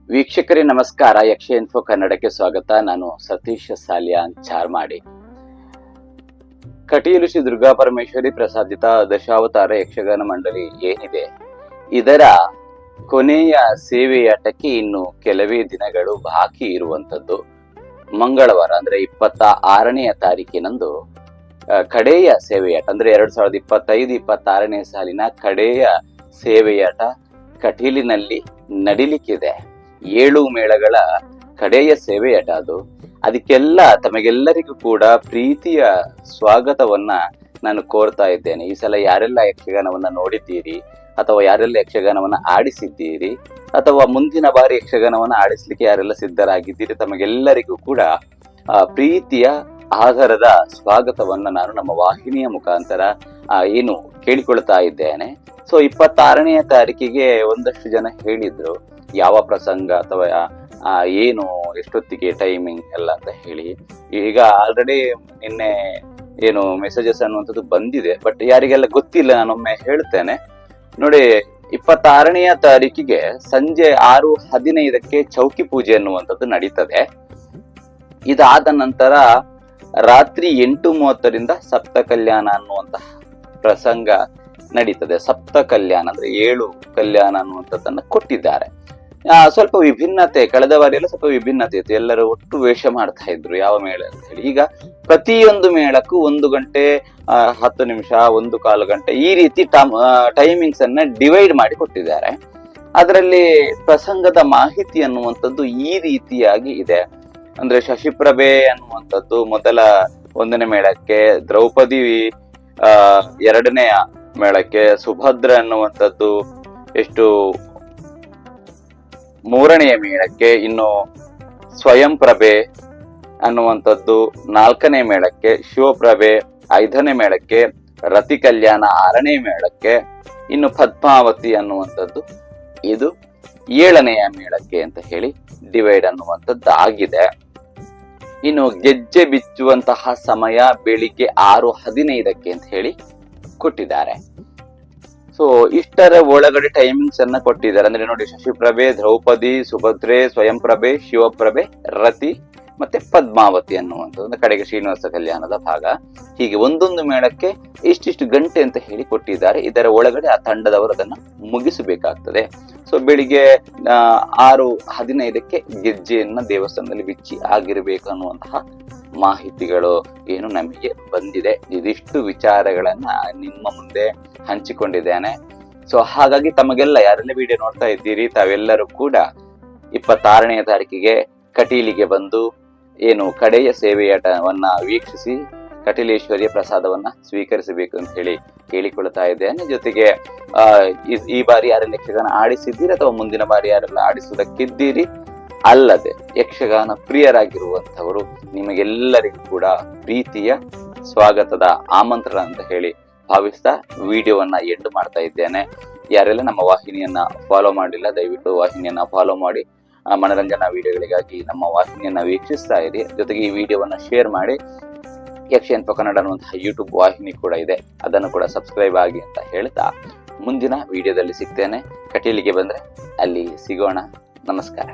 ವೀಕ್ಷಕರೇ ನಮಸ್ಕಾರ. ಯಕ್ಷ ಇನ್ಫೋ ಕನ್ನಡಕ್ಕೆ ಸ್ವಾಗತ. ನಾನು ಸತೀಶ್ ಸಾಲಿಯಾನ್ ಚಾರ್ಮಾಡಿ. ಕಟೀಲು ಶ್ರೀ ದುರ್ಗಾ ಪರಮೇಶ್ವರಿ ಪ್ರಸಾದಿತ ದಶಾವತಾರ ಯಕ್ಷಗಾನ ಮಂಡಳಿ ಏನಿದೆ, ಇದರ ಕೊನೆಯ ಸೇವೆಯಾಟಕ್ಕೆ ಇನ್ನು ಕೆಲವೇ ದಿನಗಳು ಬಾಕಿ ಇರುವಂತದ್ದು. ಮಂಗಳವಾರ ಅಂದ್ರೆ 26ನೇ ತಾರೀಕಿನಂದು ಕಡೆಯ ಸೇವೆಯಾಟ ಅಂದ್ರೆ 2025-26ನೇ ಸಾಲಿನ ಕಡೆಯ ಸೇವೆಯಾಟ ಕಟೀಲಿನಲ್ಲಿ ನಡಿಲಿಕ್ಕಿದೆ. 7 ಮೇಳಗಳ ಕಡೆಯ ಸೇವೆಯಾಟ ಅದು. ಅದಕ್ಕೆಲ್ಲ ತಮಗೆಲ್ಲರಿಗೂ ಕೂಡ ಪ್ರೀತಿಯ ಸ್ವಾಗತವನ್ನ ನಾನು ಕೋರ್ತಾ ಇದ್ದೇನೆ. ಈ ಸಲ ಯಾರೆಲ್ಲ ಯಕ್ಷಗಾನವನ್ನ ನೋಡಿದ್ದೀರಿ ಅಥವಾ ಯಾರೆಲ್ಲ ಯಕ್ಷಗಾನವನ್ನ ಆಡಿಸಿದ್ದೀರಿ ಅಥವಾ ಮುಂದಿನ ಬಾರಿ ಯಕ್ಷಗಾನವನ್ನ ಆಡಿಸ್ಲಿಕ್ಕೆ ಯಾರೆಲ್ಲ ಸಿದ್ಧರಾಗಿದ್ದೀರಿ, ತಮಗೆಲ್ಲರಿಗೂ ಕೂಡ ಪ್ರೀತಿಯ ಆಧಾರದ ಸ್ವಾಗತವನ್ನ ನಾನು ನಮ್ಮ ವಾಹಿನಿಯ ಮುಖಾಂತರ ಏನು ಕೇಳಿಕೊಳ್ತಾ ಇದ್ದೇನೆ. ಸೊ 26ನೇ ತಾರೀಕಿಗೆ ಒಂದಷ್ಟು ಜನ ಹೇಳಿದ್ರು ಯಾವ ಪ್ರಸಂಗ ಅಥವಾ ಏನು ಎಷ್ಟೊತ್ತಿಗೆ ಟೈಮಿಂಗ್ ಎಲ್ಲ ಅಂತ ಹೇಳಿ. ಈಗ ಆಲ್ರೆಡಿ ನಿನ್ನೆ ಏನು ಮೆಸೇಜಸ್ ಅನ್ನುವಂಥದ್ದು ಬಂದಿದೆ, ಬಟ್ ಯಾರಿಗೆಲ್ಲ ಗೊತ್ತಿಲ್ಲ ನಾನೊಮ್ಮೆ ಹೇಳ್ತೇನೆ ನೋಡಿ. 26ನೇ ತಾರೀಕಿಗೆ ಸಂಜೆ 6:15ಕ್ಕೆ ಚೌಕಿ ಪೂಜೆ ಅನ್ನುವಂಥದ್ದು ನಡೀತದೆ. ಇದಾದ ನಂತರ ರಾತ್ರಿ 8:30ರಿಂದ ಸಪ್ತ ಕಲ್ಯಾಣ ಅನ್ನುವಂತಹ ಪ್ರಸಂಗ ನಡೀತದೆ. ಸಪ್ತ ಕಲ್ಯಾಣ ಅಂದ್ರೆ 7 ಕಲ್ಯಾಣ ಅನ್ನುವಂಥದ್ದನ್ನ ಕೊಟ್ಟಿದ್ದಾರೆ. ಸ್ವಲ್ಪ ವಿಭಿನ್ನತೆ, ಕಳೆದ ಬಾರಿ ಎಲ್ಲ ಸ್ವಲ್ಪ ವಿಭಿನ್ನತೆ ಇತ್ತು. ಎಲ್ಲರೂ ಒಟ್ಟು ವೇಷ ಮಾಡ್ತಾ ಇದ್ರು ಯಾವ ಮೇಳ ಅಂತ ಹೇಳಿ. ಈಗ ಪ್ರತಿಯೊಂದು ಮೇಳಕ್ಕೂ 1 ಗಂಟೆ 10 ನಿಮಿಷ 1/4 ಗಂಟೆ ಈ ರೀತಿ ಟೈಮಿಂಗ್ಸ್ ಅನ್ನ ಡಿವೈಡ್ ಮಾಡಿ ಕೊಟ್ಟಿದ್ದಾರೆ. ಅದರಲ್ಲಿ ಪ್ರಸಂಗದ ಮಾಹಿತಿ ಅನ್ನುವಂಥದ್ದು ಈ ರೀತಿಯಾಗಿ ಇದೆ. ಅಂದ್ರೆ ಶಶಿಪ್ರಭೆ ಅನ್ನುವಂಥದ್ದು ಮೊದಲ 1ನೇ ಮೇಳಕ್ಕೆ, ದ್ರೌಪದಿ 2ನೇ ಮೇಳಕ್ಕೆ, ಸುಭದ್ರ ಅನ್ನುವಂಥದ್ದು ಎಷ್ಟು 3ನೇ ಮೇಳಕ್ಕೆ, ಇನ್ನು ಸ್ವಯಂ ಪ್ರಭೆ ಅನ್ನುವಂಥದ್ದು 4ನೇ ಮೇಳಕ್ಕೆ, ಶಿವಪ್ರಭೆ 5ನೇ ಮೇಳಕ್ಕೆ, ರತಿ ಕಲ್ಯಾಣ 6ನೇ ಮೇಳಕ್ಕೆ, ಇನ್ನು ಪದ್ಮಾವತಿ ಅನ್ನುವಂಥದ್ದು ಇದು 7ನೇ ಮೇಳಕ್ಕೆ ಅಂತ ಹೇಳಿ ಡಿವೈಡ್ ಅನ್ನುವಂಥದ್ದು ಆಗಿದೆ. ಇನ್ನು ಗೆಜ್ಜೆ ಬಿಚ್ಚುವಂತಹ ಸಮಯ ಬೆಳಿಗ್ಗೆ 6:15ಕ್ಕೆ ಅಂತ ಹೇಳಿ ಕೊಟ್ಟಿದ್ದಾರೆ. ಸೊ ಇಷ್ಟರ ಒಳಗಡೆ ಟೈಮಿಂಗ್ಸ್ ಅನ್ನ ಕೊಟ್ಟಿದ್ದಾರೆ. ಅಂದ್ರೆ ನೋಡಿ, ಶಶಿಪ್ರಭೆ, ದ್ರೌಪದಿ, ಸುಭದ್ರೆ, ಸ್ವಯಂ ಪ್ರಭೆ, ಶಿವಪ್ರಭೆ, ರತಿ ಮತ್ತೆ ಪದ್ಮಾವತಿ ಅನ್ನುವಂಥದ್ದು, ಕಡೆಗೆ ಶ್ರೀನಿವಾಸ ಕಲ್ಯಾಣದ ಭಾಗ. ಹೀಗೆ ಒಂದೊಂದು ಮೇಳಕ್ಕೆ ಇಷ್ಟಿಷ್ಟು ಗಂಟೆ ಅಂತ ಹೇಳಿ ಕೊಟ್ಟಿದ್ದಾರೆ. ಇದರ ಒಳಗಡೆ ಆ ತಂಡದವರು ಅದನ್ನ ಮುಗಿಸಬೇಕಾಗ್ತದೆ. ಸೊ ಬೆಳಿಗ್ಗೆ 6:15ಕ್ಕೆ ಗೆಜ್ಜೆಯನ್ನ ದೇವಸ್ಥಾನದಲ್ಲಿ ಬಿಚ್ಚಿ ಆಗಿರ್ಬೇಕು ಅನ್ನುವಂತಹ ಮಾಹಿತಿಗಳು ಏನು ನಮಗೆ ಬಂದಿದೆ. ಇದಿಷ್ಟು ವಿಚಾರಗಳನ್ನ ನಿಮ್ಮ ಮುಂದೆ ಹಂಚಿಕೊಂಡಿದ್ದೇನೆ. ಸೊ ಹಾಗಾಗಿ ತಮಗೆಲ್ಲ ಯಾರೆಲ್ಲ ವಿಡಿಯೋ ನೋಡ್ತಾ ಇದ್ದೀರಿ, ತಾವೆಲ್ಲರೂ ಕೂಡ 26ನೇ ತಾರೀಕಿಗೆ ಕಟೀಲಿಗೆ ಬಂದು ಏನು ಕಡೆಯ ಸೇವೆಯಾಟವನ್ನ ವೀಕ್ಷಿಸಿ ಕಟೀಲೇಶ್ವರಿಯ ಪ್ರಸಾದವನ್ನ ಸ್ವೀಕರಿಸಬೇಕು ಅಂತ ಹೇಳಿ ಕೇಳಿಕೊಳ್ತಾ ಇದ್ದೇನೆ. ಜೊತೆಗೆ ಈ ಬಾರಿ ಯಾರೆಲ್ಲ ಯಕ್ಷಗಾನ ಆಡಿಸಿದ್ದೀರಿ ಅಥವಾ ಮುಂದಿನ ಬಾರಿ ಯಾರೆಲ್ಲ ಆಡಿಸುವುದಕ್ಕಿದ್ದೀರಿ, ಅಲ್ಲದೆ ಯಕ್ಷಗಾನ ಪ್ರಿಯರಾಗಿರುವಂತವರು, ನಿಮಗೆಲ್ಲರಿಗೂ ಕೂಡ ಪ್ರೀತಿಯ ಸ್ವಾಗತದ ಆಮಂತ್ರಣ ಅಂತ ಹೇಳಿ ಭಾವಿಸ್ತಾ ವಿಡಿಯೋವನ್ನ ಎಂಡ್ ಮಾಡ್ತಾ ಇದ್ದೇನೆ. ಯಾರೆಲ್ಲ ನಮ್ಮ ವಾಹಿನಿಯನ್ನ ಫಾಲೋ ಮಾಡಿಲ್ಲ, ದಯವಿಟ್ಟು ವಾಹಿನಿಯನ್ನ ಫಾಲೋ ಮಾಡಿ ಮನರಂಜನಾ ವಿಡಿಯೋಗಳಿಗಾಗಿ ನಮ್ಮ ವಾಹಿನಿಯನ್ನ ವೀಕ್ಷಿಸ್ತಾ ಇರಿ. ಜೊತೆಗೆ ಈ ವಿಡಿಯೋವನ್ನ ಶೇರ್ ಮಾಡಿ. ಯಕ್ಷ ಇನ್ಫೋ ಕನ್ನಡ ಅನ್ನುವಂತಹ ಯೂಟ್ಯೂಬ್ ವಾಹಿನಿ ಕೂಡ ಇದೆ, ಅದನ್ನು ಕೂಡ ಸಬ್ಸ್ಕ್ರೈಬ್ ಆಗಿ ಅಂತ ಹೇಳ್ತಾ ಮುಂದಿನ ವಿಡಿಯೋದಲ್ಲಿ ಸಿಗ್ತೇನೆ. ಕಟೀಲಿಗೆ ಬಂದ್ರೆ ಅಲ್ಲಿ ಸಿಗೋಣ. ನಮಸ್ಕಾರ.